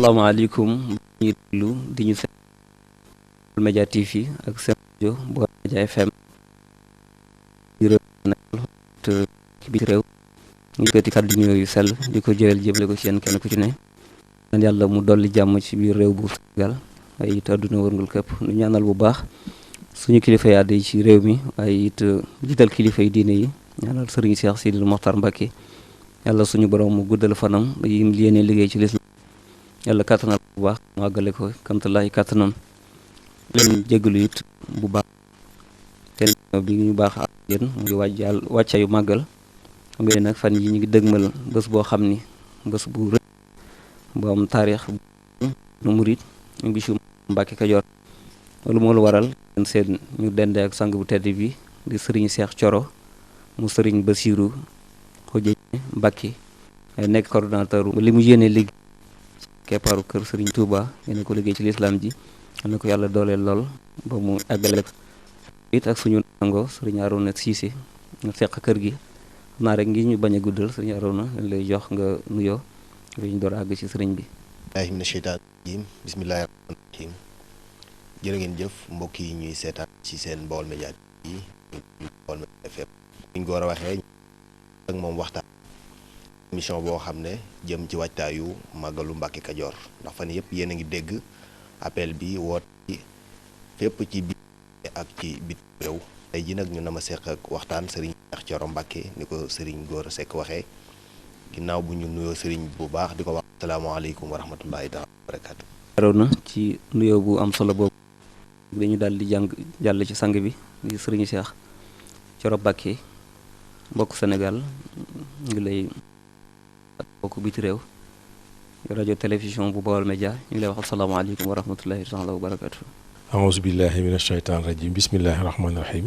asalaamaaleykum ñi déglu di ñu seen Média TV ak seen rajo Baol Média FM di réew te ci biir réew ñu yëkkati kàddu nuyoo yu sell di ko jëlal jëbale ko ci yéen kenn ku ci ne ñaan yàlla mu dolli jàmm ci biir réew bu Sénégal waaye it àdduna wërngal këpp nu ñaanal bu baax suñu kilifa yi àddi ci réew mi waaye it jiital kilifa yi diine yi ñaanal sëriñ Cheikh Sidil Mokhtar Mbacké yàlla suñu borom mu guddal fanam yim yéene liggéey ci lislaam yàlla kàttanal bu baax mu àggale ko kamtalaay kàttanam leen jégalu it bu baax te bi ñu baax ak yéen mu ngi wàccaayu màggal xam ngeen nag fan yi ñu ngi dëgmal bés boo xam ni bés bu rëy bu am taarix nu murit ñu ngi bisu Mbàkke Kajoor loolu moo lu waral seen ñu dende ak sang bu tedd bi di sëriñ Cheikh Thioro mu sëriñ Bassirou Khoudia Mbacké nekk coordonnateur li mu yéene liggéey keppaaru kër sëriñ Touba yéene ko liggéey ci lislaam ji am na ko yàlla dooleel lool ba mu àggale ko it ak suñu nango sëriñ Arouna Cissé ñu seq kër gi xam naa rek ngi ñu bañ a guddal sëriñ Arouna dañ lay jox nga nuyoo ñu door àgg ci sëriñ bi billahi mina sheytaan rajim bismillahi rahmaani rahim jërë ngeen jëf mbokk yi ñuy seetaan ci seen Baol Média yi Baol Média FM ñu ko war a waxee ak moom waxtaan émission boo xam ne jëm ci waajtaayu màggalu Mbàkke Kajoor ndax fan yëpp yéen a ngi dégg appel bi woote fépp ci biir ak ci bit réew tey ji nag ñu na ma seq ak waxtaan sëriñ Cheikh Thioro Mbacké ni ko sëriñ Gora Seck waxee ginnaaw bu ñu nuyoo sëriñ bu baax di ko wax asalaamaaleykum wa rahmatullahi taala wa barakaatu. Arouna ci nuyoo bu am solo boobu dañu daal di jàll ci sang bi di sëriñ Cheikh Thioro Mbacké mbokk Sénégal ngi lay mbokk biti réew rajo télévision bu Baol Média ñu ngi lay wax asalaamaaleykum wa rahmatullahi taala wa barakaatu. aouzu billahi min ashaytaan rajim bismillahi rahmaani rahim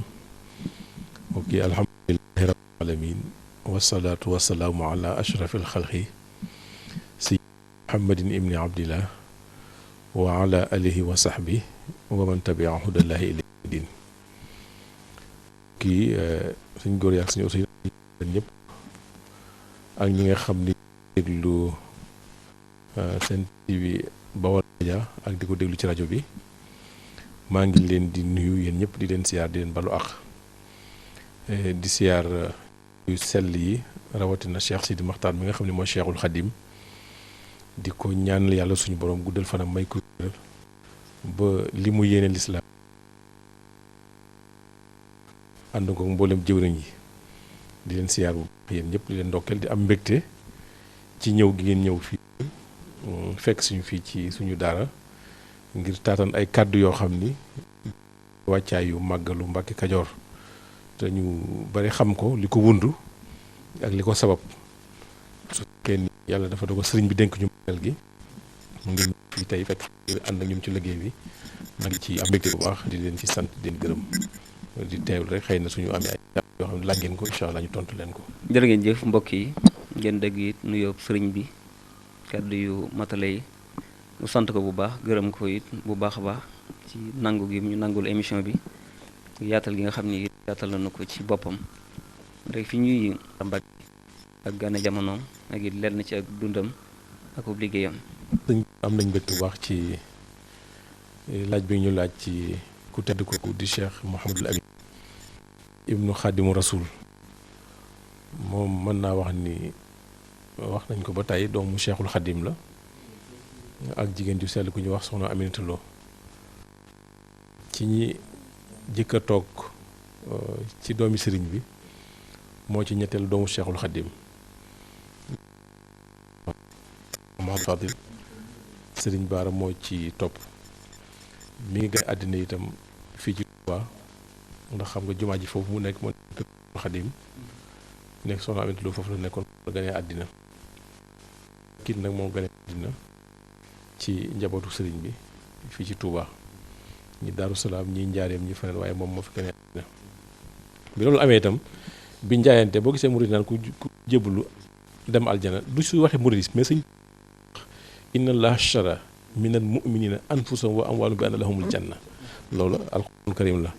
ok alhamdulilahi rabbil alamin wasalaatu wasalaamu ala ashrafil xalqi sayyidina muhammadin ibni abdillah wa ala alihi wa sahbi wa man tabia hudallahi ila din kii suñ góor yaak suñu aussi ñëpp ak ñi nga xam ni déglu seen TV Baol Média ak di ko déglu ci rajo bi maa ngi leen di nuyu yéen ñëpp di leen siyaar di leen balu ak di siyaar yu sell yi rawatina Cheikh Sidi Mokhtar mi nga xam ne mooy Cheikhul Khadim di ko ñaanal yàlla suñu borom guddal fanam may ko ba li mu yéene lislaam ànd ko mboolem jëwriñ yi di leen siyaar bu baax yéen ñëpp di leen ndokkeel di am mbégte ci ñëw gi ngeen ñëw fii fekk suñu fii ci suñu daara ngir taatan ay kàddu yoo xam ni wàccaayu màggalu Mbàkke Kajoor te ñu bari xam ko li ko wundu ak li ko sabab su fekkee ni yàlla dafa dogal sëriñ bi dénk ñu màggal gi ngir fii tey fekk ngir ànd ak ñun ci liggéey bi maa ngi ci am mbégte bu baax di leen ci sant di leen gërëm di teewul rek xëy na suñu amee ay kàddu yoo xam ne laaj ngeen ko incha allah ñu tontu leen ko. jërë ngeen jëf mbokk yi ngeen dégg it nuyoo sëriñ bi kàddu yu matale yi mu sant ko bu baax gërëm ko it bu baax a baax ci nangu gi ñu nangul émission bi yaatal gi nga xam ni yaatal na ko ci boppam rek fi ñuy Mbàkke ak gane jamonoom ak it lenn ci ak dundam ak ub liggéeyam. am nañ mbégte bu baax ci laaj bi ñu laaj ci ku tedd kooku di Cheikh Mouhamadul Amin ibnu Xaadimu Rasul moom mën naa wax ni wax nañ ko ba tey doomu Cheikhul Xadim la ak jigéen ju sell ku ñu wax soxna Aminata Lo ci ñi jëkk a toog ci doomi sëriñ bi moo ci ñetteel doomu Cheikhul Xadim Mouhamadou Fadil sëriñ Baara moo ci topp mi ngi gën àddina itam fii ci Touba ndax xam nga jumaa ji foofu mu nekk moo nekk Xadim nekk soxna Aminata Lo foofu la nekkoon la gënee àddina kii nag moo gënee àddina ci njabootu sëriñ bi fii ci Touba ñi Daaru Salaam ñi njaareem ñi feneen waaye moom moo fi gënee àddina bi loolu amee itam bi njaayante boo gisee murid naan ku jébbalu dem aljana du su waxee muridis mais sëñ inna allaha ashtara minal mu'minina anfusahum wa amwaalahum bi anna lahumul janna loolu alxuraan karim la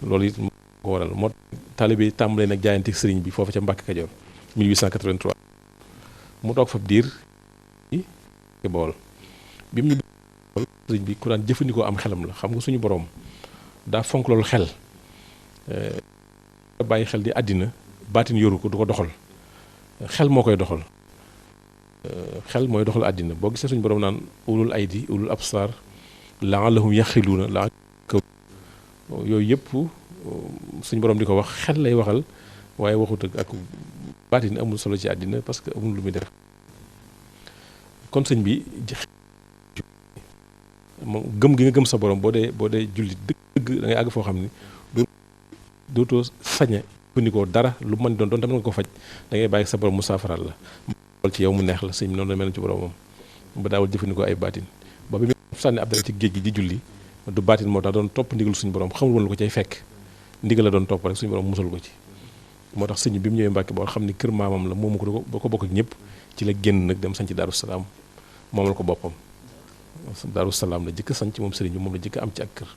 loolu it moo ko waral moo taalibe yi tàmbalee nag jaayante sëriñ bi foofu ca Mbàkke Kajoor 1883 mu toog fa diir ci Bawol bi mu ñu sëriñ bi ku daan jëfandikoo am xelam la. xam nga suñu borom daa fonk loolu xel bàyyi xel di àddina baatin yoru ko du ko doxal xel moo koy doxal xel mooy doxal àddina. boo gisee suñu borom naan ulul aydi ulul absar la'allahum yaxiluuna la yooyu yëpp suñu borom di ko wax xel lay waxal waaye waxut ak baatin amul solo ci àddina parce que amul lu muy def. kon sëñ bi moom gëm gi nga gëm sa borom boo dee julli dëgg da ngay àgg foo xam ni dootoo saña jëfandikoo dara lu mën doon tamit nga ko faj da ngay bàyyi sa borom mu saafaral la lool ci yow mu neex la sëñ bi noonu la mel ci boromam ba daawul jëfandikoo ay baatin ba bi mu sànni ab dara ci géej gi di julli du baatin moo tax doon topp ndigal suñu borom xamul woon lu ko cay fekk ndigal la doon topp rek suñu borom musal ko ci. moo tax sëñ bi mu ñëwee Mbàkke Bawol xam ni kër maamam la moomu ko ba ko bokk ak ñëpp ci la génn nag dem sañ ci Daaru Salaam moom la ko boppam. Daaru Salaam la jëkk sanc moom sëriñ bi moom la jëkk am ci ak kër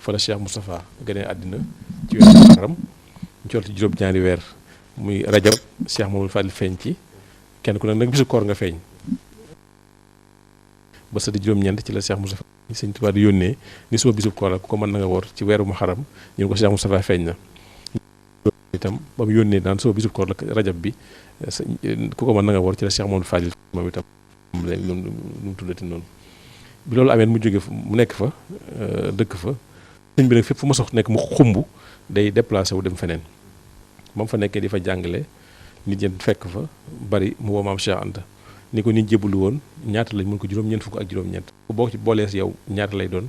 fa la Cheikh Moustapha gënee àddina ci weeru Muharram ñu ci juróom-ñaari weer muy rajab Cheikh Mamadou Fadil feeñ ci kenn ku nag bisu koor nga feeñ ba sa di juróom-ñeent ci la Cheikh Moustapha sëñ Tuubaa di yónnee ni suba bisu koor la ku ko mën na nga woor ci weeru Muharram ñu ko Cheikh Moustapha feeñ na itam ba mu yónnee daan suba bisu koor la rajab bi ku ko mën na nga woor ci la Cheikh Mamadou Fadil moom itam nu mu tuddati noonu bi loolu amee mu jóge mu nekk fa dëkk fa sëñ bi nag fépp fu ma sox nekk mu xumb day déplacé wu dem feneen moom fa nekkee di fa jàngale nit ñi fekk fa bari mu woo maam Cheikh Anta ni ko nit jébbalu woon ñaata lañ mun ko juróom-ñeent fukk ak juróom-ñeent boo ci boolees yow ñaata lay doon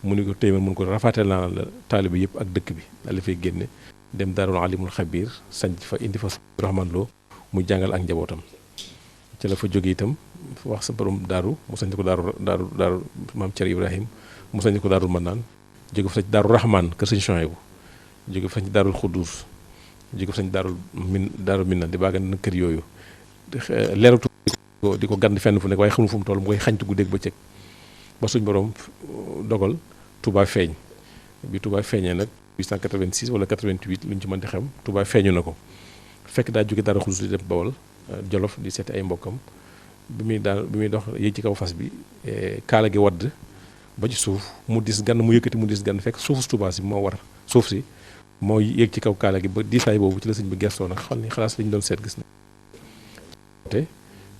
mu ni ko téeméer mun ko rafaatal naa la taalibe yëpp ak dëkk bi daal di fay génne dem daarul alimul xabiir sanc fa indi fa Rahman Lo mu jàngal ak njabootam ci la fa jóge itam wax sa borom daaru mu sañ ko daaru maam Thierno Ibrahim mu sañ ko daarul Manaan jóge fa sañ daaru Rahman kër sëñ Chouaïbou jóge fa sañ daarul Xuddus jóge fa sañ daarul Minna di baaga na kër yooyu leeratu di ko gànd fenn fu nekk waaye xamul fu mu toll mu koy xañtu guddeeg bëccëg ba suñ borom dogal Touba feeñ bi Touba feeñee nag 886 wala 88 lu ñu ci mën di xam Touba feeñu na ko fekk daa jóge daaru Xuddus di dem Bawol Jolof di seeti ay mbokkam bi muy dox yéeg ci kaw fas bi kaala gi wadd ba ci suuf mu dis gann mu yëkkati mu dis gann fekk suufu Touba si moo war suuf si moo yéeg ci kaw kaala gi ba diisaay boobu ci la sëñ bi gestoo nag xam ni xalaas li ñu doon seet gis na te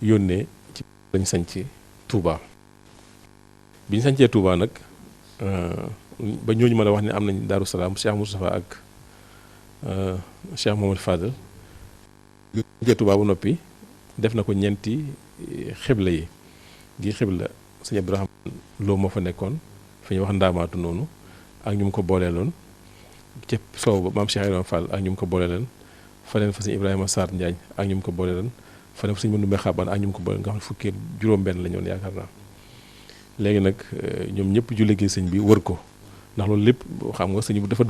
yónnee ci lañ sañc Touba bi ñu sañcee Touba nag ba ñooñu mën a wax ne am nañ Daaru Salaam Cheikh Moustapha ak Cheikh Mamadou Fadel bi ñu sañcee Touba bu noppi def na ko ñeenti xibla yi gi xibla sëñ Abdourahmane Lo moo fa nekkoon fi ñuy wax ndaamaatu noonu ak ñu mu ko booleeloon ca soow ba maam Cheikh Ibrahima Fall ak ñu mu ko booleeloon fa leen fa sëñ Ibrahima Sarr Njaañ ak ñu mu ko booleeloon fa leen fa sëñ Mandumbe Xabaan ak ñu mu ko booleeloon nga xam ne fukki juróom-benn la ñoon yaakaar naa léegi nag ñoom ñëpp julli gi sëñ bi wër ko ndax loolu lépp xam nga sëñ bi dafa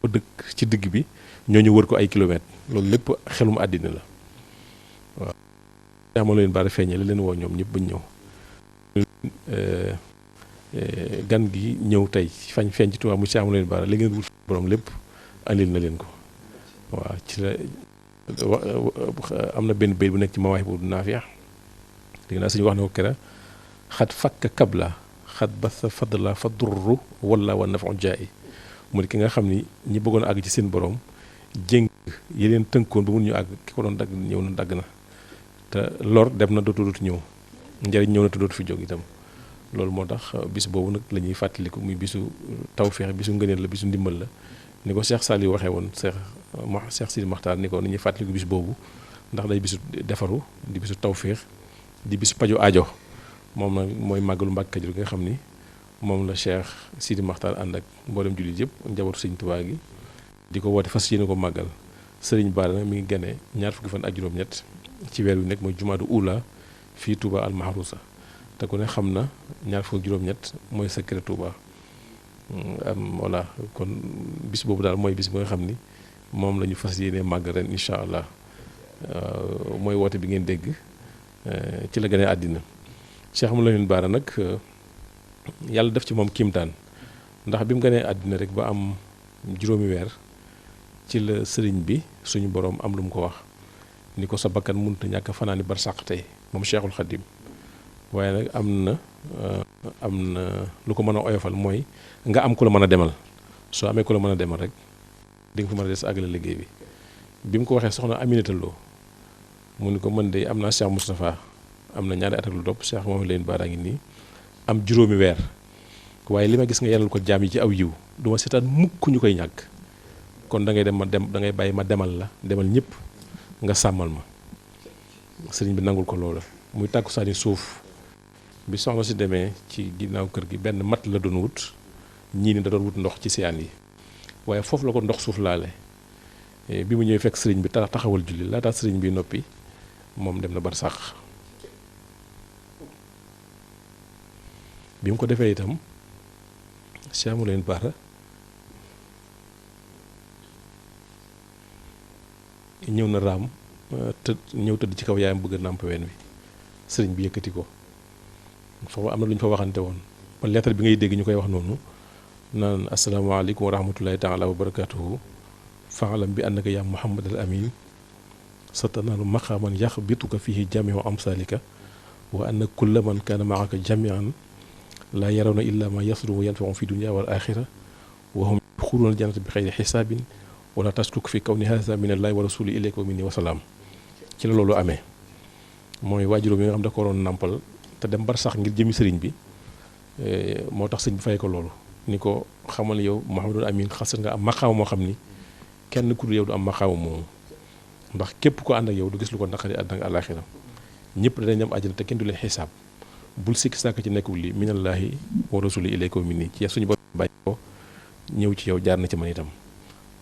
dëkk ci digg bi ñooñu wër ko ay kilomètres loolu lépp xelum àddina la waaw moo leen bari feeñee la leen woo ñoom ñëpp bañ ñëw gan gi ñëw tey fañ feeñ ci Tuubaa mu Cheikh leen bari li ngeen wut borom lépp andil na leen ko waaw ci la am na benn béy bu nekk ci mawaay bu naafiya dégg naa suñu wax na ko kera xat fakka kabla xat ba sa fadla fa durru wala wa nafu jaay mu ne ki nga xam ni ñi bëggoon àgg ci seen borom jéng yi leen tënkoon ba mun ñu àgg ki ko doon dagg ñëw na dagg na te lor dem na dootu ñëw njëriñ ñëw na te dootu fi jóg itam loolu moo tax bis boobu nag la ñuy fàttaliku muy bisu tawféex bisu ngëneel la bisu ndimbal la ni ko Cheikh Saliou waxee woon Cheikh Sidi Maxtaar ni ko ni ñuy fàttaliku bis boobu ndax day bisu defaru di bisu tawféex di bisu paju aajo moom nag mooy màggalu Mbàkke Kajoor gi nga xam ni moom la Cheikh Sidi Maxtaar ànd ak mboolem jullit yëpp njabootu sëñ Tuubaa gi di ko woote fas yéene ko màggal sëriñ Bara nag mi ngi gane ñaar fukki fan ak juróom-ñett ci weer wi nekk mooy jumaadu ula fii Touba al Mahrousa te ku ne xam na ñaar fukk juróom-ñett mooy secret Touba voilà kon bis boobu daal mooy bis bi nga xam ni moom la ñu fas yéene màgg ren incha allah mooy woote bi ngeen dégg ci la gane àddina Cheikh Mouhamadou Bara nag yàlla def ci moom kiimtaan ndax bi mu ganee àddina rek ba am juróomi weer ci la sëriñ bi suñu borom am lu mu ko wax ni ko sa bakkan mënut a ñàkk fanaani barsàq tey moom Cheikhul Khadim waaye nag am na lu ko mën a oyofal mooy nga am ku la mën a demal soo amee ku la mën a demal rek di nga fa mën a des àggale liggéey bi mu ko waxee soxna Aminata Lo mu ni ko mën de am naa Cheikh Moustapha am na ñaari at ak lu topp Cheikh moom leen baaraa ngi nii am juróomi weer waaye li ma gis nga yenal ko jaam yi ci aw yiw du ma seetaan mukk ñu koy ñàkk kon da ngay da ngay bàyyi ma demal ñëpp nga sàmmal ma sëriñ bi nangul ko loola muy tàkkusaani suuf bi soxna si demee ci ginnaaw kër gi benn mat la doon wut ñii ni da doon wut ndox ci siyaan yi waaye foofu la ko ndox suuf laale bi mu ñëwee fekk sëriñ bi taxawal julli laata sëriñ bi noppi moom dem na barsàq bi mu ko defee itam Cheikh mu leen baara ñëw na raam tëdd ci kaw yaayam bëgg a nàmp ween wi sëriñ bi yëkkati ko foofu am na lu ñu fa waxante woon ba lettre bi ngay dégg ñu koy wax noonu naan asalaamaaleykum wa rahmatullahi taala wa barakatuhu faalam bi annaka yaa muhammad al amin sa tanaalu maqaaman yaxbituka fihi jamiu amsalika wa anna kulla man kaana maaka jamian laa yarawna illa ma yasru wa yanfahu fi dunia wal axira wa hum yadxuluuna aljannata bi xayri xisaabin wala tastuk fi kawni haza min allahi wa rasuli ilayka wa minni wa salaam ci la loolu amee mooy waajuróom yi nga xam da ko waroon nàmpal te dem bar sax ngir jëmi sëriñ bi moo tax sëriñ bi fay ko loolu ni ko xamal yow Muhammadul Amin xasat nga am maqaama moo xam ni kenn ku dul yow du am maqaama moomu ndax képp ko ànd ak yow du gis lu ko naqari àddina ak àlaaxira ñëpp danañ dem àjjana te kenn du leen xisaab bul sikki sàkk ci nekkul li minallahi wa rasuli ilayka wa minni ci suñu borom bàyyi ko ñëw ci yow jaar na ci man itam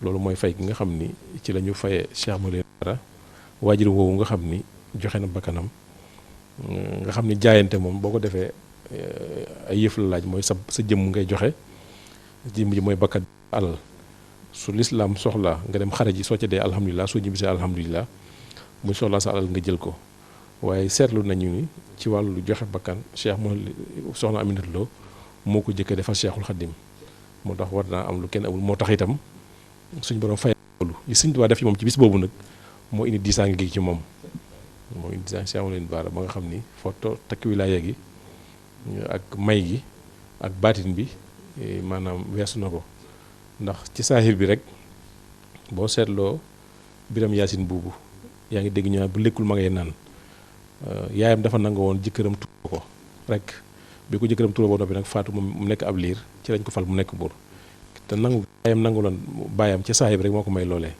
loolu mooy fay gi nga xam ni ci la ñu fayee Cheikh Mawlana Bara waajur woowu nga xam ni joxe na bakkanam nga xam ni jaayante moom boo ko defee ay yëf la laaj mooy sa jëmm ngay joxe jëmm ji mooy bakkat alal su lislaam soxla nga dem xare ji soo ca dee alhamdulilah soo ñibbisee alhamdulilah bu soxlaa sa alal nga jël ko waaye seetlu nañu ni ci wàllu joxe bakkan Cheikh moo soxna Aminata Lo moo ko jëkk defal Cheikhul Khadim moo tax war naa am lu kenn amul moo tax itam suñ borom fay loolu li Sëñ Tuubaa def ci moom ci bis boobu nag moo indi diisaange gi ci moom moo indi diisaange Cheikh leen baara ba nga xam ni foo takk wilaaya gi ak may gi ak baatin bi maanaam weesu na ko ndax ci saahir bi rek boo seetloo Biram Yaasin buubu yaa ngi dégg ñu naan bu lekkul ma ngay naan yaayam dafa nangu woon jëkkëram tuur ko rek bi ko jëkkëram tuur boo noppi nag faatu moom mu nekk ab liir ci lañ ko fal mu nekk buur te nangu yaayam nangu loon baayam ci saahir bi rek moo ko may loolee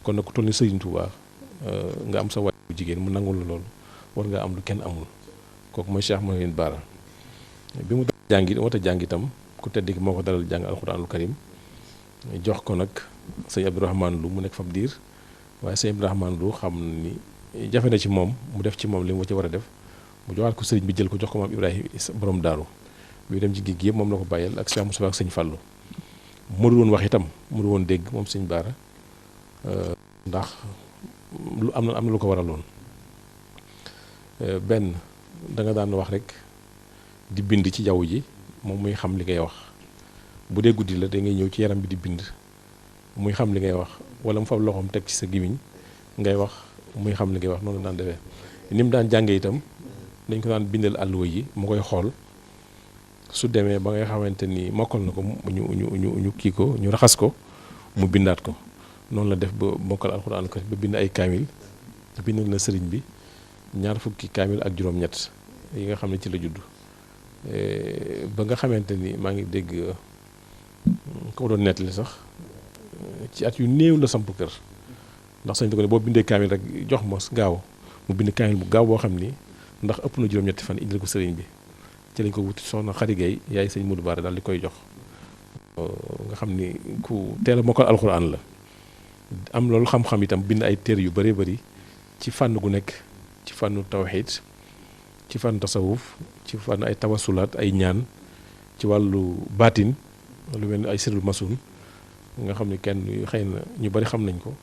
kon nag ku toll ni Sëriñ Tuubaa nga am sa waay bu jigéen mu nangul la loolu war nga am lu kenn amul kooku mooy Cheikh Mawlana Bara bi mu jàngi wata jàng itam ku tedd gi moo ko dalal jàng alxuraanul karim jox ko nag sëñ Abdourahmane Lu mu nekk fab diir waaye sëñ Abdourahmane Lu xam ni jafe na ci moom mu def ci moom li mu ci war a def mu joxaat ko sëriñ bi jël ko jox ko maam Ibrahima borom daaru bi dem ci géej gi yëpp moom la ko bàyyal ak Cheikh Moussa ak sëñ Fallou mu du woon wax itam mu du woon dégg moom sëñ Bara ndax lu am na lu ko waraloon benn da nga daan wax rek di bind ci jaww ji moom muy xam li ngay wax bu dee guddi la da ngay ñëw ci yaram bi di bind muy xam li ngay wax wala mu fab loxoom teg ci sa gimiñ ngay wax muy xam li ngay wax noonu la daan defee ni mu daan jàngee itam dañ ko daan bindal àlluwa yi mu koy xool su demee ba nga xamante ni mokkal na ko ñu kii ko ñu raxas ko mu bindaat ko noonu la def ba mokkal alxuraan ko ba bind ay kaamil bindal na sëriñ bi ñaar fukki kaamil ak juróom-ñett yi nga xam ne ci la judd ba nga xamante ni maa ngi dégg ko doon nettali sax ci at yu néew la samp kër ndax sañ ko ne boo bindee kaamil rek jox ma gaaw mu bind kaamil bu gaaw boo xam ni ndax ëpp na juróom-ñetti fan indil ko sëriñ bi ci lañ ko wuti soxna Xadi Gay yaay sëñ Modou Bara daal di koy jox nga xam ni ku teel a mokkal alxuraan la am loolu xam-xam itam bind ay téere yu bëree bëri ci fànn gu nekk ci fànnu tawxiid ci fànn tasawuf ci fànn ay tawasulaat ay ñaan ci wàllu baatin lu mel ni ay sirul masun nga xam ne kenn xëy na ñu bari xam nañ ko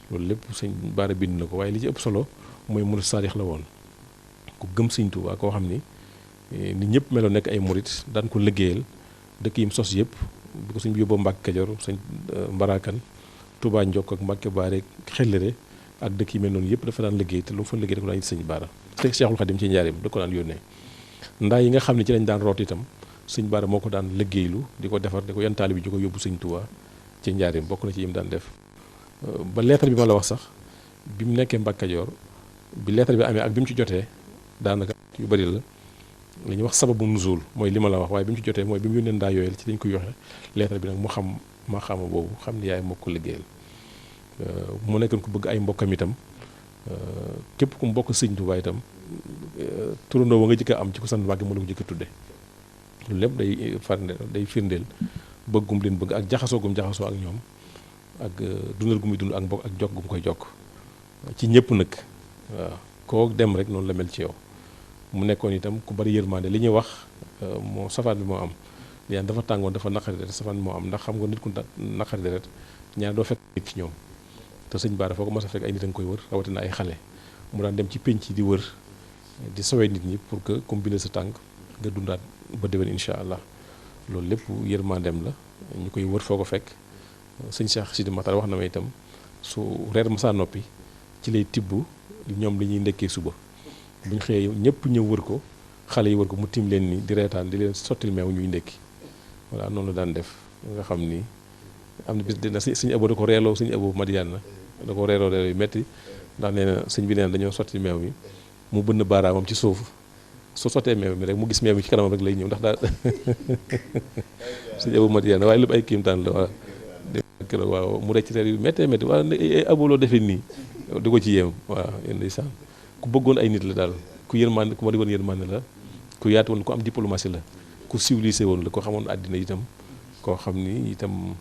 loolu lépp sëñ Bara bind na ko waaye li ci ëpp solo mooy murid saadix la woon ku gëm sëñ Tuubaa koo xam ni nit ñëpp meloon nekk ay murid daan ko liggéeyal dëkk yim sos yëpp bi ko sëñ bi yóbboo Mbàkke Kajoor sëñ Mbarakan Touba Njokk ak Mbàkke Baare Xellere ak dëkk yi mel noonu yëpp dafa daan liggéey te lu mu fa liggéey da ko daan it sëñ Bara te Cheikhul Khadim ci njaareem da ko daan yónnee ndaa yi nga xam ne ci lañ daan root itam sëñ Bara moo ko daan liggéeylu di ko defar di ko yan taalibe bi di ko yóbbu sëñ Tuubaa ci njaarim bokk na ci yim daan def ba lettre bi ma la wax sax bi mu nekkee Mbàkke Kajoor bi lettre bi amee ak bi mu ci jotee daanaka yu bari la li ñuy wax sababu nuzul mooy li ma la wax waaye bi mu ci jotee mooy bi mu yónnee ndaa yooyu ci dañ ko yoxe lettre bi nag mu xam ma xama boobu xam ni yaay moo ko liggéeyal mu nekkoon ku bëgg ay mbokkam itam képp ku mbokk sëñ Tuubaa itam turandoo ba nga jëkk a am ci ko sant Mbàkke mu la ko jëkk a tudde loolu lépp day firndeel bëggum leen bëgg ak jaxasoo gum jaxasoo ak ñoom ak dundal gu muy dund ak mbokk ak jokk gu mu koy jokk ci ñëpp nag waaw koo dem rek noonu la mel ci yow mu nekkoon itam ku bari yërmande li ñuy wax moo safaan bi moo am yaa dafa tàngoon dafa naqari deret safaan bi moo am ndax xam nga nit ku naqari deret ñaar doo fekk nit ci ñoom te sëñ Bara foo ko mas a fekk ay nit a nga koy wër rawatina ay xale mu daan dem ci pénc di wër di sowee nit ñi pour que comme bindal sa tànk nga dundaat ba déwén incha allah loolu lépp yërmandeem la ñu koy wër foo ko fekk sëñ Cheikh Sidi Matar wax na ma itam su reer masaa noppi ci lay tibb ñoom li ñuy ndekkee suba bu ñu xëyee ñëpp ñëw wër ko xale yi wër ko mu tim leen ni di reetaan di leen sottil meew ñuy ndekki voilà noonu la daan def nga xam ni am na bis dina sëñ Abo da ko reeloo sëñ Abo Madiane da ko reeloo reeloo yu metti ndax nee na sëñ bi nee na dañoo sotti meew mi mu bënn baaraamam ci suuf su sottee meew mi rek mu gis meew mi ci kanamam rek lay ñëw ndax daal sëñ Abo Madiane waaye lépp ay kiimtaan la waaw keroog waaw mu recc reer yu méttee métti waaw Abo loo defee nii di ko ci yéem waaw yéen ndeysaan ku bëggoon ay nit la daal ku yërmande ku ma di woon yërmande la ku yaatu woon ku am diplomatie la ku civilisé woon la ko xamoon àddina itam koo xam ni itam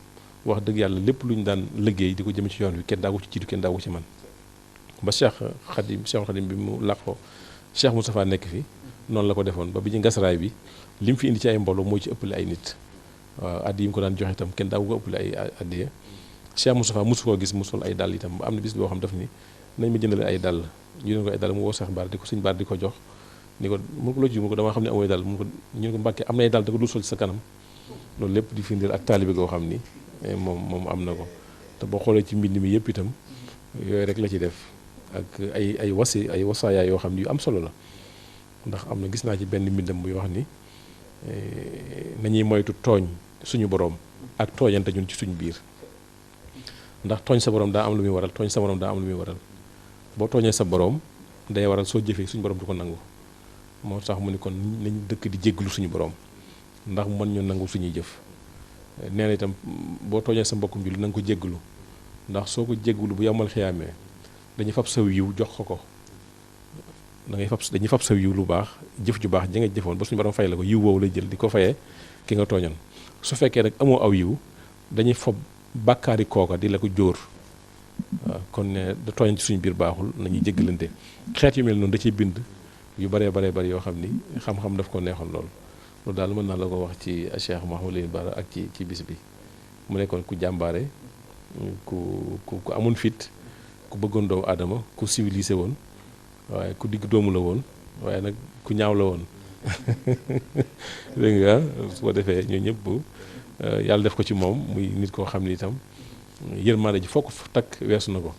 wax dëgg yàlla lépp lu ñu daan liggéey di ko jëm ci yoon wi kenn daawu ci jiitu kenn daawu ci man ba Cheikhul Khadim bi mu làqoo Cheikh Moustapha nekk fi noonu la ko defoon ba bi ñu ngasaraay bi li mu fi indi ci ay mbooloo moo ci ëppale ay nit waaw addi yi mu ko daan joxe itam kenn daawu ko ëppale ay addiya Cheikh Moustapha mosu koo gis mosul ay dàll itam am na bis boo xam daf ni nañ ma jëndale ay dàll ñu ne ko ay dàll mu woo Cheikh Bara di ko sëñ Bara di ko jox ni ko mun ko loo ci mu ko damaa xam ne amooy dàll mun ko ñu ne ko Mbàkke am na ay dàll da ko dul sol ci sa kanam loolu lépp di firndeel ak taalibe goo xam ni moom am na ko te boo xoolee ci mbind mi yëpp itam yooyu rek la ci def ak ay wasaayaay yoo xam ni yu am solo la ndax am na gis naa ci benn mbindam buy wax ni nañuy moytu tooñ suñu boroom ak tooñante ñun ci suñu biir ndax tooñ sa boroom daa am lu muy waral tooñ sa boroom daa am lu muy waral boo tooñee sa boroom day waral soo jëfee suñu boroom du ko nangu moo tax mu ni kon nañ dëkk di jégglu suñu boroom ndax mën ñu nangu suñuy jëf nee na itam boo tooñee sa mbokkum jullit na nga ko jégglu ndax soo ko jégglu bu yomal xiyaamee dañuy fab saw yiw jox ko dañuy fab saw yiw lu baax jëf ju baax ja nga jëfoon ba suñu borom fay la ko yiw woowu lay jël di ko fayee ki nga tooñoon su fekkee nag amoo aw yiw dañuy fab bàkkaari kooka di la ko jóor waaw kon ne da tooñ ci suñu biir baaxul nañuy jéggalante xeet yu mel noonu da ciy bind yu baree bari yoo xam ni xam-xam daf ko neexoon loolu daal mën naa la ko wax ci Cheikh Mouhamadou Bara ak ci bis bi mu nekkoon ku jàmbaare ku amoon fit ku bëggoon doomu aadama ku civilisé woon waaye ku digg doomu la woon waaye nag ku ñaaw la woon dégg nga su ko defee ñoo ñëpp yàlla def ko ci moom muy nit koo xam ni itam yërmande ji foo ko takk weesu na ko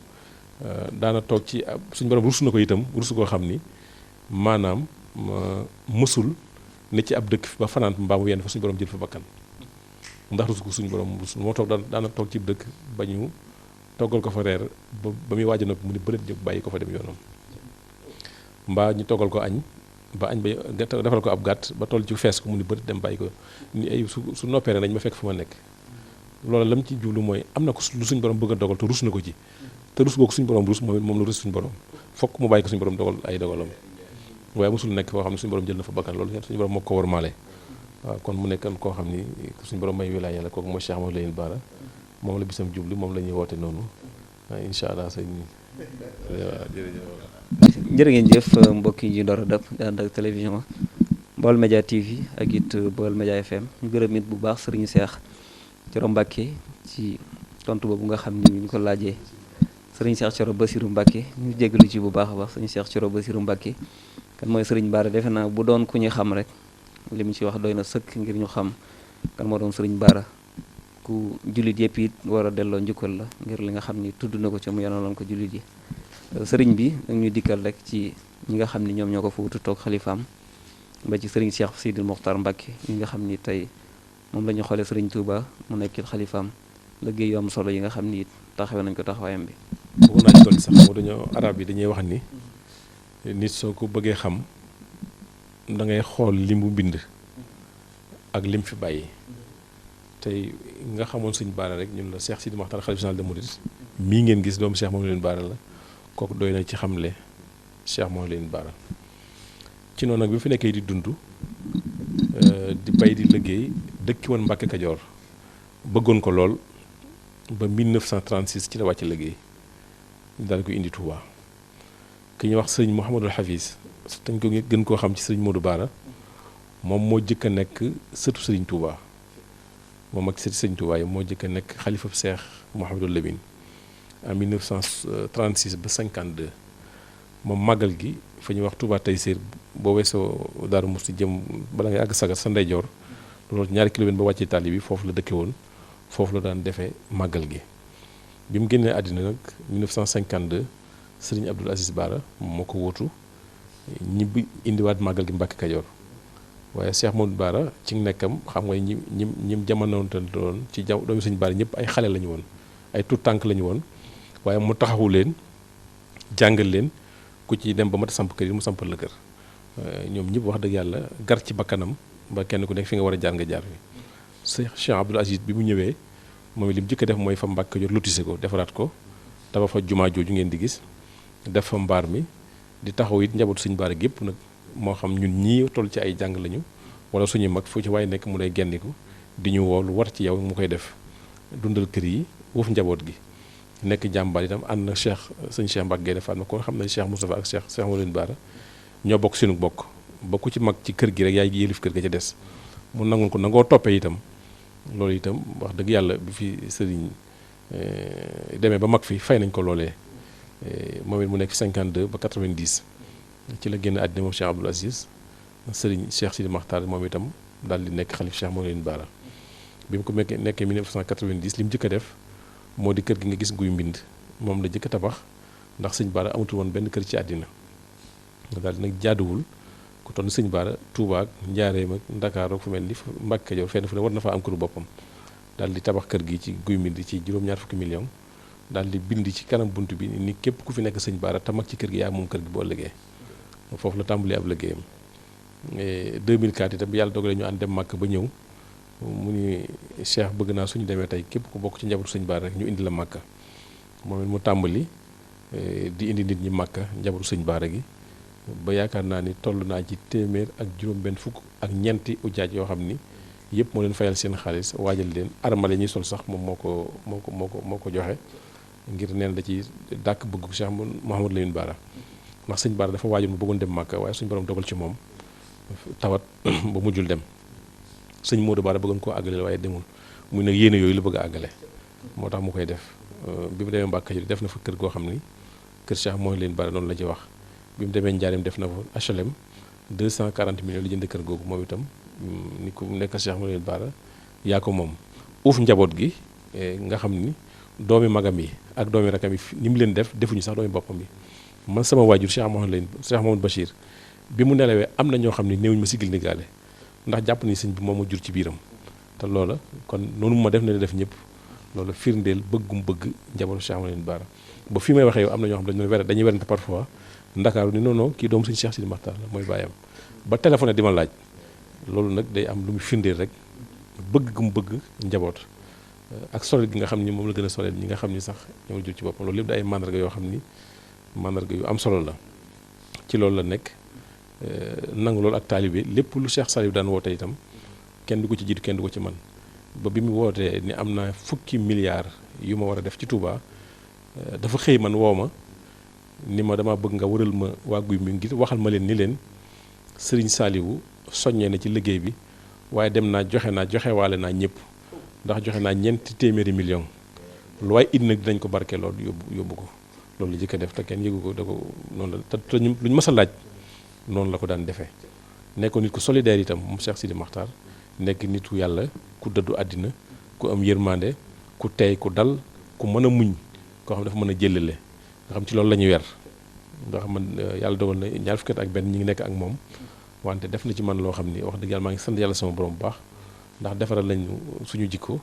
daana toog ci suñu borom rus na ko itam rus koo xam ni maanaam mësul ne ci ab dëkk ba fanaan mbaa mu yenn fa suñu borom jël fa bakkan ndax rus ko suñu borom rus moo toog daana toog ci dëkk ba ñu toggal ko fa reer ba muy waaj a noppi mu ni bëreet jóg bàyyi ko fa dem yoonam mbaa ñu toggal ko añ ba añ ba defal ko ab gàtt ba toll ci fees ko mu ni bëreet dem bàyyi ko ni ay su noppee rek nañ ma fekk fu ma nekk loolu lam ci jublu mooy am na ko lu suñu borom bëgg a dogal te rus na ko ci te rus googu suñu borom rus moom la rus suñu borom fokk mu bàyyi ko suñu borom dogal ay dogalam waaye mosul nekk foo xam ne suñu borom jël na fa bakkan loolu suñu borom moo ko war maale waaw kon mu nekkan koo xam ni suñu borom may wilaaya la kooku mooy Cheikh Mouhamadou Bara moom la bisam jublu moom la ñuy woote noonu incha allah sëñ jërë ngeen jëf mbokk yi ñu door a dab di ànd ak télévision Baol Média TV ak it Baol Média FM ñu gërëm it bu baax sëriñ Cheikh Thioro Mbacké ci tontu boobu nga xam ni ñu ko laajee sëriñ Cheikh Thioro Bassirou Mbacké ñu jégalu ci bu baax a baax sëriñ Cheikh Thioro Bassirou Mbacké kan mooy sëriñ Bara defe naa bu doon ku ñu xam rek li mu ci wax doy na sëkk ngir ñu xam kan moo doon sëriñ Bara ku jullit yëpp it war a delloo njukkal la ngir li nga xam ni tudd na ko ca mu yanaloon ko jullit yi sëriñ bi nag ñu dikkal rek ci ñi nga xam ni ñoom ñoo ko fa wutu toog xalifaam ba ci sëriñ Cheikh Sidil Mokhtar Mbacke yi nga xam ni tey moom la ñu xoolee sëriñ Touba mu nekkit xalifaam liggéey yu am solo yi nga xam ni it taxawee nañ ko taxawaayam bi. bëggoon naa ci dolli sax moo dañoo arab yi dañuy wax ni nit soo ko bëggee xam da ngay xool li mu bind ak lim fi bàyyi tey nga xamoon sëñ Baara rek ñun la Cheikh Sidi Mokhtar xalifa général des mourides mii ngeen gis doomu Cheikh Mouhamadou Lamine Baara la kooku doy na ci xamle Cheikh Mouhamadou Lamine Baara ci noonu nag bi fi nekkee di dund di bay di liggéey dëkki woon Mbàkke Kajoor bëggoon ko lool ba 1936 ci la wàcc liggéey daal ko indi Touba ki ñuy wax sëñ Mouhamadul Hafiz dañ ko gën koo xam ci sëñ Modou Baara moom moo jëkk a nekk sëtu sëriñ Touba moom ak sëti sëriñ Touba yi moo jëkk a nekk xalifa Cheikh Mouhamadul Lamine en 1936 ba 52 moom màggal gi fa ñuy wax Touba Tayseer boo weesoo Daaru Musti jëm bala ngay àgg sagar sa ndeyjoor loolu ñaari kilomètre ba wàcce tali bi foofu la dëkke woon foofu la daan defee màggal gi bi mu génnee àddina nag 1952 sëriñ Abdoul Aziz Baara moo ko wóotu ñibbi indiwaat màggal gi Mbàkke Kajoor waaye Cheikh Modou Baara ci nekkam xam nga ñim jamonoonte doon ci doomi sëñ Baara ñëpp ay xale lañu woon ay tuut tànk lañu woon waaye mu taxawu leen jàngal leen ku ci dem ba mat a samp kër yi mu sampal la kër ñoom ñëpp wax dëgg yàlla gar ci bakkanam ba kenn ku nekk fi nga war a jaar nga jaar fi Cheikh Abdoul Aziz bi mu ñëwee moom li mu jëkk a def mooy fa Mbàkke Kajoor lotissé ko defaraat ko tabax fa jumaa jooju ngeen di gis def fa mbaar mi di taxaw it njabootu sëñ Baara gépp nag moo xam ñun ñii toll ci ay jàng lañu wala suñuy mag fu ci waaye nekk mu lay gendiku di ñu woo lu war ci yow mu koy def dundal kër yi wuuf njaboot gi nekk jàmbaar itam ànd na sëñ Cheikh Mbacke Gaïndé Fatma kon xam nañ Cheikh Moustapha ak Cheikh Mouhamadou Lamine Baara ñoo bokk seenu bokk ba ku ci mag ci kër gi rek yaay yëlif kër ga ca des mu nangu ko nangoo toppee itam loolu itam wax dëgg yàlla bi fi sëriñ demee ba mag fi fay nañ ko loolee moom it mu nekk 52 ba 90 ci la génn àddina moom Cheikh Abdoul Aziz sëriñ Cheikh Sidi Makhtar moom itam daal di nekk xalif Cheikh Mouhamadou Lamine Baara bi mu ko nekkee 1990 li mu jëkk a def moo di kër gi nga gis guy mbind moom la jëkk a tabax ndax sëñ Baara amatul woon benn kër ci àddina daal di nag jaaduwul ku toll sëñ Baara Touba ak Njaaréem ak Ndakaaru fu mel ni Mbàkke Kajoor fenn fu ne war na fa am këru boppam daal di tabax kër gi ci guy mbind ci juróom-ñaar fukki million daal di bind ci kanam bunt bi ni képp ku fi nekk sëñ Baara te mag ci kër gi yaa moom kër gi boo ëllëgee foofu la tàmbali ab liggéeyam 2004 itam yàlla dogalee ñu ànd dem màkk ba ñëw mu ni Cheikh bëgg naa suñu demee tey képp ku bokk ci njabootu sëñ Baara rek ñu indi la màkka moom it mu tàmbali di indi nit ñi màkka njabootu sëñ Baara gi ba yaakaar naa ni toll naa ci téeméer ak juróom-benn fukk ak ñeenti ujaaj yoo xam ni yëpp moo leen fayal seen xaalis waajal leen armale ñuy sol sax moom moo ko joxe ngir neen da ci dàkk bëgg Cheikh Mouhamadou Lamine Baara ndax sëñ Baara dafa waajal mu bëggoon dem màkka waaye suñu borom dogal ci moom tawat ba mujjul dem sëñ Modou Baara bëggoon koo àggale waaye demul muy nag yéene yooyu la bëgg a àggale moo tax mu koy def bi mu demee Mbàkke Kajoor def na fa kër goo xam ni kër Cheikh Mouhamadou Lamine Baara noonu la ci wax bi mu demee Njaaréem def na fa HLM 240 millions li jënd kër googu moom itam ni ku nekk Cheikh Mouhamadou Lamine Baara yaa ko moom uuf njaboot gi nga xam ni doomi magam yi ak doomi rakam yi ni mu leen def defuñu sax doomi boppam yi man sama waajur Cheikh Mouhamadou Bachir bi mu nelawee am na ñoo xam ne néewuñu ma sigil ni gaale ndax jàpp ni sëñ bi moom ma jur ci biiram te loola kon noonu ma def na def ñëpp loolu firndeel bëggum bëgg njabootu Cheikh Mouhamadou Lamine Baara ba fi may waxee yow am na ñoo xam dañuy werante parfois Ndakaaru ni non kii doomu sëñ Cheikh Sidi Makhtar la mooy bàyyam ba téléphone di ma laaj loolu nag day am lu mu firndeel rek bëgg gu mu bëgg njaboot ak solel gi nga xam ni moom la gën a solel ñi nga xam ni sax ñoo jur ci boppam loolu lépp da ay mandarga yoo xam ni mandarga yu am solo la ci loolu la nekk nangu loolu ak taalibe lépp lu Cheikh Saliou daan woote itam kenn du ko ci jiitu kenn du ko ci man ba bi mu wootee ni am na fukki milliards yu ma war a def ci Touba dafa xëy man woo ma ni ma dama bëgg nga wëral ma waa Guy mi ngir waxal ma leen ni leen Serigne Saliou soññee na ci liggéey bi waaye dem naa joxe waale naa ñëpp ndax joxe naa ñeenti téeméeri million lu waaye indi nag dinañ ko barke loolu yóbbu ko loolu la jëkk a def te kenn yëgu ko da ko noonu la te lu ñu mës a laaj noonu la ko daan defee nekkoon nit ku solidaire itam moom Cheikh Sidi Makhtar nekk nitu yàlla ku dëddu àddina ku am yërmande ku teey ku dal ku mën a muñ koo xam dafa mën a jëlale nga xam ci loolu la ñuy wer nga xam man yàlla dogal na ñaar fukki at ak benn ñi ngi nekk ak moom wante def na ci man loo xam ni wax dëgg yàlla maa ngi sant yàlla sama borom bu baax ndax defaral lañu suñu jikko.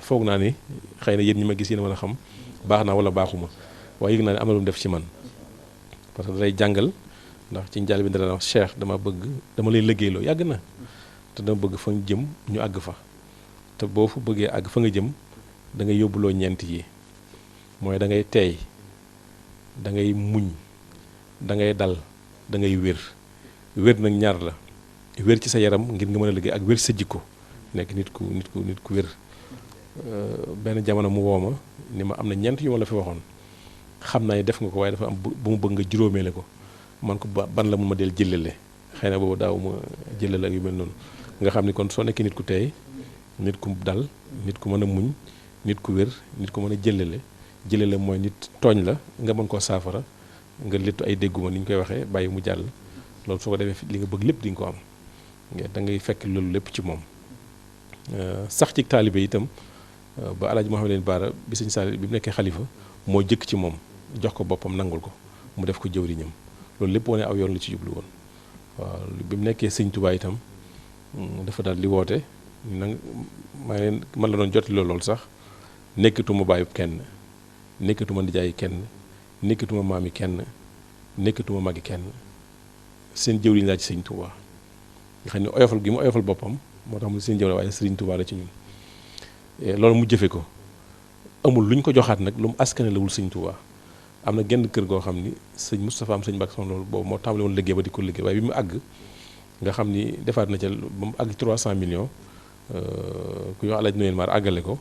foog naa ni xëy na yéen ñi ma gis yéen a mën a xam baax naa wala baaxuma waaye yëg naa ne am na lu mu def ci man parce que dalay jàngal ndax ci njaal bi dana wax Cheikh dama lay liggéeyloo yàgg na te dama bëgg fa nga jëm ñu àgg fa te boo fa bëggee àgg fa nga jëm da ngay yóbbuloo ñeent yi mooy da ngay teey da ngay muñ da ngay dal da ngay wér nag ñaar la wér ci sa yaram ngir nga mën a liggéey ak wér ci sa jikko nekk nit ku wér. benn jamono mu woo ma ni ma am na ñeent yu ma la fi waxoon xam naa ne def nga ko waaye dafa am bu mu bëgg nga juróomeele ko man ko ban la mun ma del jëlale xëy na boobu daaw ma jëlale ak yu mel noonu nga xam ni kon soo nekkee nit ku teey nit ku dal nit ku mën a muñ nit ku wér nit ku mën a jëlale mooy nit tooñ la nga mën koo saafara nga léttu ay dégguma ni ñu koy waxee bàyyi mu jàll loolu soo ko defee li nga bëgg lépp di nga ko am da ngay fekk loolu lépp ci moom sax ci taalibe itam ba Alaaji Mouhamadou Bara bi sëñ Saliou bi mu nekkee xalifa moo jëkk ci moom jox ko boppam nangul ko mu def ko jëwriñam loolu lépp wane aw yoon la ci jublu woon waaw bi mu nekkee sëñ Touba itam dafa daal di woote man la doon jot loolu sax nekkatuma bàyyub kenn nekkatuma ndijaayi kenn nekkatuma maami kenn nekkatuma magi kenn seen jëwriñ laa ci sëñ Touba nga xam ne oyofal gi mu oyofal boppam moo tax mu seen jëwriñ waaye sëriñ Touba la ci ñun loolu mu jëfe ko amul lu ñu ko joxaat nag lu mu askane lawul sëñ Touba am na genn kër goo xam ni sëñ Moustapha am sëñ Mbacke Soxna loolu boobu moo tàmbali woon liggéey ba di ko liggéey waaye bi mu àgg nga xam ni defaat na ca ba mu àgg 300 millions ku ñu wax Alaaji Noël Mar àggale ko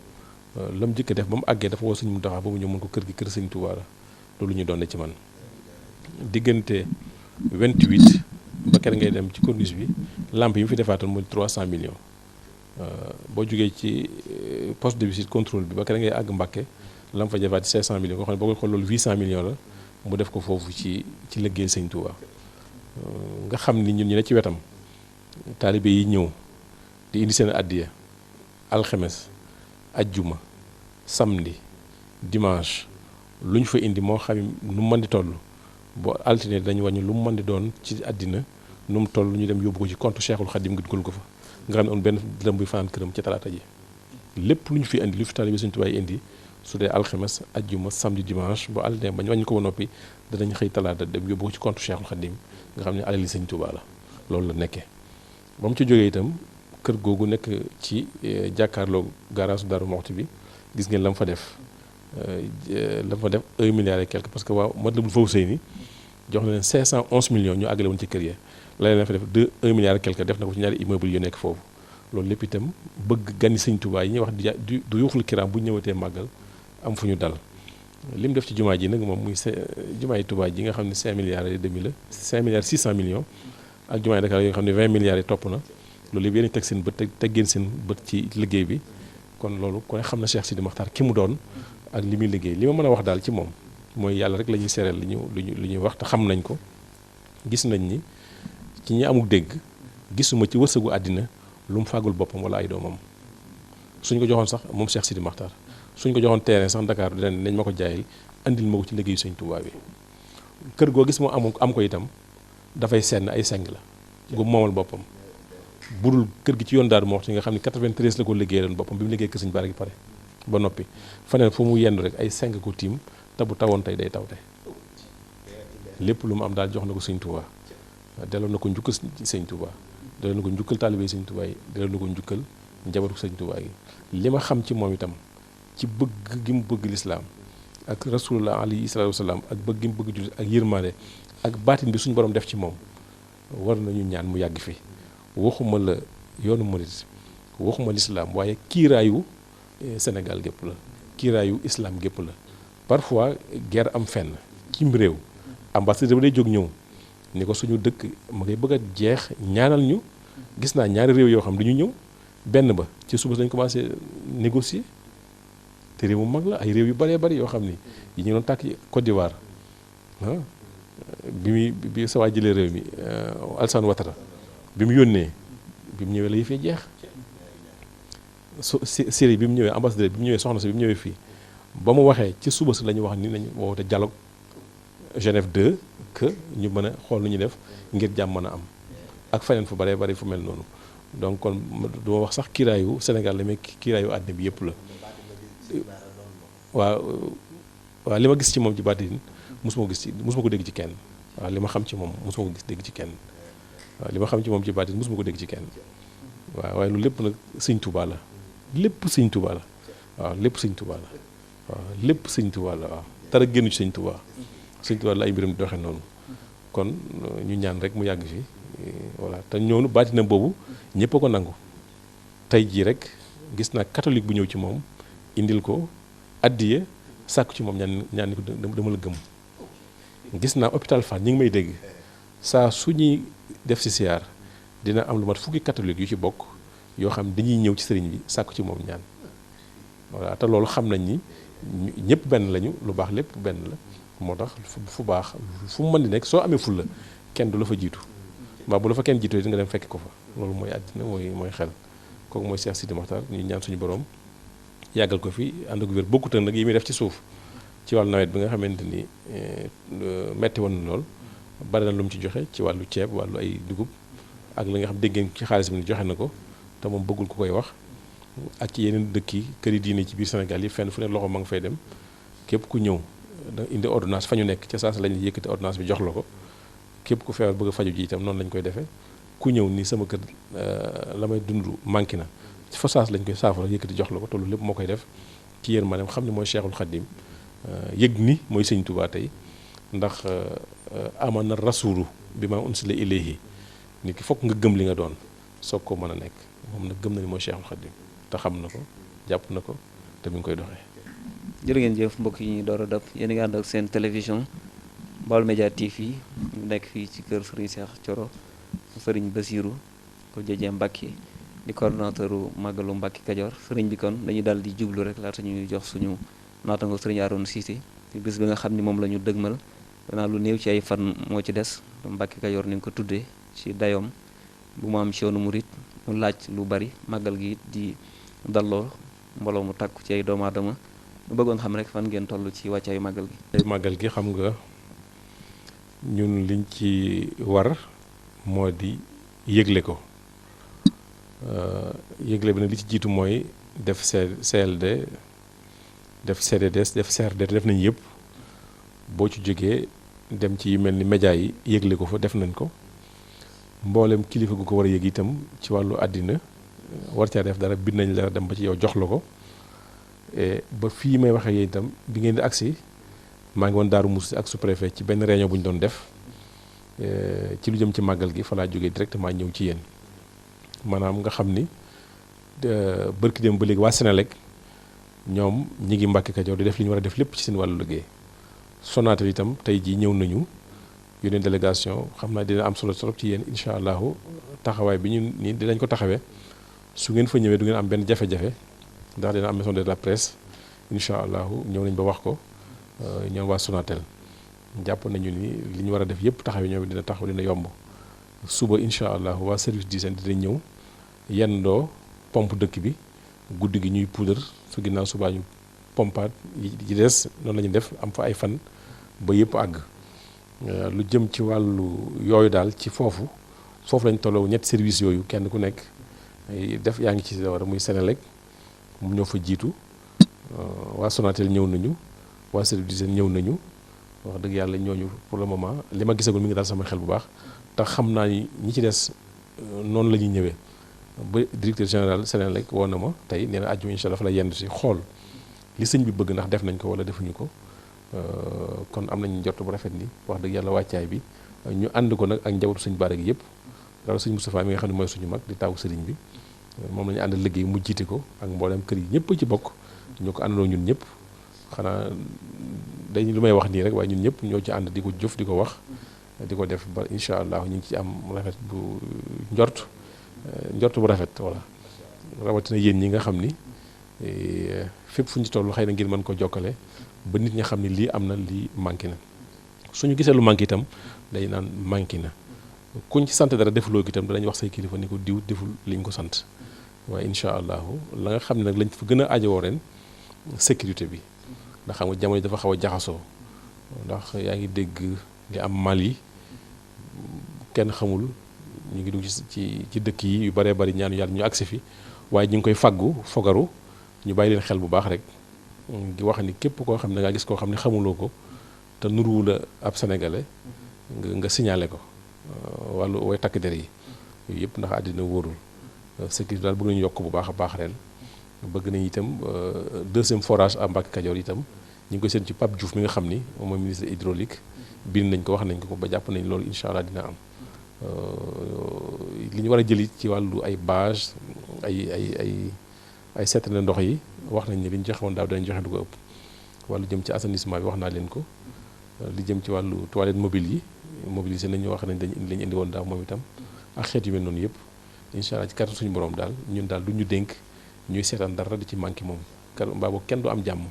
la mu jëkk def ba mu àggee dafa woo sëñ Mountakha ba mu ñëw mën ko kër gi kër sëñ Touba la loolu ñu doon ci man diggante 28 ba kenn ngay dem ci corniche bi lampe yi mu fi defaatoon mooy 300 millions boo jógee ci poste de visite contrôle bi ba kenn ngay àgg Mbàkke lam fa defaat ci 500 millions nga xam ne boo koy xool loolu 800 millions la mu def ko foofu ci liggéey sëñ Touba nga xam ni ñun ñu ne ci wetam taalibe yi ñëw di indi seen addiya alxemes ajjuma samedi dimanche lu ñu fa indi moo xam nu mu mën di toll boo altine dañu wàññi lu mu mën di doon ci àddina nu mu toll ñu dem yóbbu ko ci compte Cheikhul Khadim nga dugal ko fa nga xam ne on benn dërëm buy fanaan këram ci talaata ji lépp lu ñu fi indi lu fi taalibe Sëñ Tuubaa indi su dee alxames ajjuma samedi dimanche bu altine ba ñu wàññi ko ba noppi danañ xëy talaata dem yóbbu ko ci compte Cheikhul Khadim nga xam ne alali Sëñ Tuubaa la loolu la nekkee ba mu ci jógee itam kër googu nekk ci jàkkaarloo garage Darou Mouhty bi gis ngeen la mu fa def 1 milliard et quelque parce que waaw Matlabul Fawzayni jox na leen 511 millions ñu àggale woon ci kër ya la leen fa def 1 milliard et quelque def na ko ci ñaari immeuble yu nekk foofu loolu lépp itam bëgg gani Sëñ Tuubaa yi ñuy wax du yuuxul kiraam bu ñu ñëwatee màggal am fu ñu dal li mu def ci jumaa ji nag moom muy jumaa yi Tuubaa ji nga xam ne 5 milliards et demi la 5 milliards 600 millions ak jumaa yi Dakar yi nga xam ne 20 milliards yi topp na loolu yëpp yéen a teg seen bët teg ngeen seen bët ci liggéey bi kon loolu ku ne xam na Cheikh Sidi Mokhtar ki mu doon ak li muy liggéey li ma mën a wax daal ci moom mooy yàlla rek la ñuy seereel li ñuy wax te xam nañ ko gis nañ ni ci ñi amul dégg gisuma ci wërsëgu àddina lu mu fàggul boppam wala ay doomam suñ ko joxoon sax moom Cheikh Sidi Mokhtar suñ ko joxoon terrain sax Dakar dinañ nañ ma ko jaayil andil ma ko ci liggéeyu Sëñ Tuubaa bi kër goo gis moo am ko itam dafay senn ay seng la gu moomal boppam budul kër gi ci yoon Darou Mouhty nga xam ne 93 la ko liggéeyaloon boppam bi mu liggéey kër Sëñ Bara gi pare ba noppi faneen fu mu yendu rek ay seng ko tiim te bu tawoon tey day tawte lépp lu mu am daal jox na ko Sëñ Tuubaa delloo na ko njukkal Sëñ Tuubaa delloo na ko njukkal taalibe Sëñ Tuubaa yi delloo na ko njukkal njabootu Sëñ Tuubaa gi li ma xam ci moom itam ci bëgg gi mu bëgg lislaam ak rasulullah alayhi salaatu wasalaam ak bëgg gi mu bëgg jullit ak yërmaande ak baatin bi suñu borom def ci moom war nañu ñaan mu yàgg fi waxuma la yoonu murit waxuma lislaam waaye kiiraayu Sénégal gépp la kiiraayu islam gépp la parfois guerre am fenn cim réew ambassadeur ba day jóg ñëw ni ko suñu dëkk ma ngay bëgg a jeex ñaanal ñu gis naa ñaari réew yoo xam du ñu ñëw benn ba ci suba lañ commencé négocier te réew mu mag la ay réew yu bëree bëri yoo xam ni yi ñu doon tàkk Côte d'Ivoire bi sa waa jëlee réew mi Alassane Ouattara bi mu yónnee bi mu ñëwee la yëfee jeex Syrie bi mu ñëwee ambassadeur bi mu ñëwee soxna si bi mu ñëwee fii ba mu waxee ci suba si la ñu wax ni nañu woote dialogue Genève 2 que ñu mën a xool lu ñuy def ngir jàmm mën a am ak feneen fu bare bari fu mel noonu donc kon du ma wax sax kiiraayu Sénégal la mais kiiraayu àddina bi yëpp la waaw waaw li ma gis ci moom ci baatin mosuma ko dégg ci kenn waaw li ma xam ci moom mosuma ko dégg ci kenn waaw li ma xam ci moom ci baatin mosuma ko dégg ci kenn waaw waaye loolu lépp nag sëñ Tuubaa la lépp sëñ Tuubaa la waaw lépp sëñ Tuubaa la waaw lépp sëñ Tuubaa la waaw dara génnu ci sëñ Tuubaa la ay mbiram di doxee noonu kon ñu ñaan rek mu yàgg fi voilà te ñoonu baatina boobu ñëpp a ko nangu tey jii rek gis naa catholique bu ñëw ci moom indil ko addiye sàkku ci moom ñaan ni ko dama la gëm gis naa hôpital Fann ñi ngi may dégg saa su ñuy def si siyaar dina am lu mat fukki catholique yu ci bokk yoo xam dañuy ñëw ci sëriñ bi sàkku ci moom ñaan voilà te loolu xam nañ ni ñëpp benn lañu lu baax lépp benn la moo tax fu baax fu mu mën di nekk soo amee ful la kenn du la fa jiitu mbaa bu la fa kenn jiitu di nga dem fekk ko fa loolu mooy àddina mooy xel kooku mooy Cheikh Sidi Mokhtar ñu ñaan suñu borom yàggal ko fi ànd ak wér bokkut nag yi muy def ci suuf ci wàllu nawet bi nga xamante ni metti woon na lool bari na lu mu ci joxe ci wàllu ceeb wàllu ay dugub ak li nga xam dégg ngeen ci xaalis bi ni joxe na ko te moom bëggul ku koy wax ak ci yeneen dëkk yi kër yi diine ci biir Sénégal yi fenn fu ne loxo ma nga fay dem képp ku ñëw da indi ordonnance fa ñu nekk ca saasa lañuy yëkkati ordonnance bi jox la ko képp ku feebar bëgg a faju ji itam noonu lañ koy defee ku ñëw ni sama kër la may dund manqué na fa saas lañ koy saafara yëkkati jox la ko te loolu lépp moo koy def ci yéen maanaam xam ne mooy Cheikhul Khadim yëg ni mooy sëñ Tuubaa tey ndax amana rasulu bi ma unsila ilayhi nit ki fokk nga gëm li nga doon soog koo mën a nekk moom nag gëm na ni mooy Cheikhul Khadim te xam na ko jàpp na ko te mi ngi koy doxee. jërë ngeen jëf mbokk yi ñuy door a dab yéen a ngi ànd ak seen télévision Baol Média TV ñu nekk fii ci kër Serigne Cheikh Thioro Serigne Bassirou ko jëjee Mbacke di coordonnateur màggalu Mbacke Kajoor Serigne bi kon dañuy daal di jublu rek laata ñuy jox suñu naatango Serigne Arouna Cissé ci bis bi nga xam ni moom la ñu dëgmal danaa lu néew ci ay fan moo ci des Mbacke Kajoor ni nga ko tuddee ci dayoom bu mu am ci yoonu murit mu laaj lu bari màggal gi it di dalloo mbooloo mu takku ci ay doomu aadama ñu bëggoon xam rek fan ngeen toll ci wàccaayu màggal gi. màggal gi xam nga ñun liñ ci war moo di yëgle ko yëgle bi nag li ci jiitu mooy def CLD def CDD def CRD def nañ yëpp boo ci jógee dem ci yu mel ni média yi yëgle ko fa def nañ ko mboolem kilifa gu ko war a yëg itam ci wàllu àddina war caa def dara bind nañ la dem ba ci yow jox la ko ba fii may waxee yéen itam bi ngeen di agsi maa ngi woon Daaru Musti ak sous-préfet ci benn réunion bu ñu doon def ci lu jëm ci màggal gi fa laa jógee directement ñëw ci yéen maanaam nga xam ni bërki dem ba léegi waa Senelec ñoom ñi ngi Mbàkke Kajoor di def li ñu war a def lépp ci seen wàllu liggéey Sonatel itam tey jii ñëw nañu yónnee délégation xam naa dina am solo trop ci yéen incha allahu taxawaay bi ñu nii dinañ ko taxawee su ngeen fa ñëwee du ngeen am benn jafe-jafe ndax dina am maison de la presse incha allahu ñëw nañ ba wax ko ñoom waa Sonatel jàpp nañu ni li ñu war a def yëpp taxawee ñoom dina taxaw dina yomb suba incha allahu waa service d'hygiène dinañ ñëw yendoo pompe dëkk bi guddi gi ñuy poudre su ginnaaw subaa ñu pompaat yi des noonu la ñuy def am fa ay fan ba yëpp àgg lu jëm ci wàllu yooyu daal ci foofu lañ tolloo ñetti service yooyu kenn ku nekk def yaa ngi ci war a muy Senelec mu ñoo fa jiitu waa Sonatel ñëw nañu waa service d'hygiène ñëw nañu wax dëgg yàlla ñooñu pour le moment li ma gisagul mi ngi daal sama xel bu baax te xam naa ni ñi ci des noonu la ñuy ñëwee ba directeur général Senelec woo na ma tey nee na àjjuma incha allah dafa la yendu si xool li sëñ bi bëgg ndax def nañ ko wala defuñu ko kon am nañu njort bu rafet ni wax dëgg yàlla wàccaay bi ñu ànd ko nag ak njabootu sëñ Bara gi yëpp daal sëñ Moustapha mi nga xam ne mooy suñu mag di taw sëriñ bi moom la ñu àndal liggéey mu jiite ko ak mboolem kër yi ñëpp ci bokk ñu ko àndandoo ñun ñëpp xanaa dañ lu may wax nii rek waaye ñun ñëpp ñoo ci ànd di ko jëf di ko wax di ko def ba incha allah ñu ngi ci am rafet bu njort bu rafet voilà rawatina yéen ñi nga xam ni fépp fu ñu toll xëy na ngir mën ko jokkale ba nit ñi xam ne lii am na lii manqué na suñu gisee lu manqué itam day naan manqué na kuñ ci sant dara defuloo gi itam danañ wax say kilifa ni ko diw deful liñ ko sant waaye incha allahu la nga xam ne nag lañ fa gën a ajowoo ren sécurité bi ndax xam nga jamono dafa xaw a jaxasoo ndax yaa ngi dégg li am Mali kenn xamul ñu ngi dugg ci dëkk yi yu baree bari ñaanu yàlla ñu agsi fi waaye ñu ngi koy faggu fogaru ñu bàyyi leen xel bu baax rek di wax ni képp koo xam ne da ngaa gis koo xam ne xamuloo ko te nuruwu la ab sénégalais nga signalé ko wàllu way takk der yi yooyu yëpp ndax àddina wóorul sécurité daal bëgg nañu yokk bu baax a baax ren bëgg nañu itam deuxième forage à Mbacké Kajoor itam ñu ngi koy seen ci Pape Diouf mi nga xam ni moom mooy ministre hydraulique bind nañ ko wax nañ ko ba jàpp nañ loolu incha allah dina am li ñu war a jëli ci wàllu ay bâche ay seetale ndox yi wax nañ ne li ñu joxe woon daaw danañ joxe du ko ëpp wàllu jëm ci assainissement bi wax naa leen ko li jëm ci wàllu toilette mobile yi mobilisé nañu wax nañ lañu indi woon daaw moom itam ak xeet yu mel noonu yëpp incha allah ci kàttan suñu borom daal ñun daal du ñu dénk ñuy seetaan dara di ci manqué moom mbaa boog kenn du am jàmm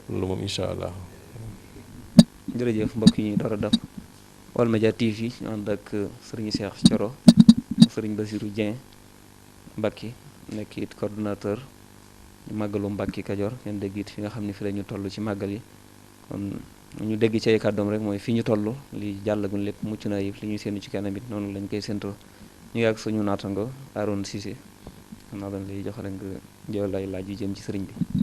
loolu moom incha allah. jërëjëf mbokk yi ñu door a def Baolmedias TV ñu ànd ak sëriñ Cheikh Thioro sëriñ Bassirou Dieng Mbacké nekk it coordonnateur màggalu Mbacké Kajoor ngeen dégg it fi nga xam ne fi la ñu toll ci màggal yi kon ñu dégg ci ay kàddoom rek mooy fi ñu toll li jàllaguñ lépp mucc na ayib li ñuy séenu ci kanam it noonu lañ koy séentoo ñu ngi ak suñu naatango Aaron Cissé xam naa dañ lay jox rek nga jël ay laaj yu jëm ci sëriñ bi.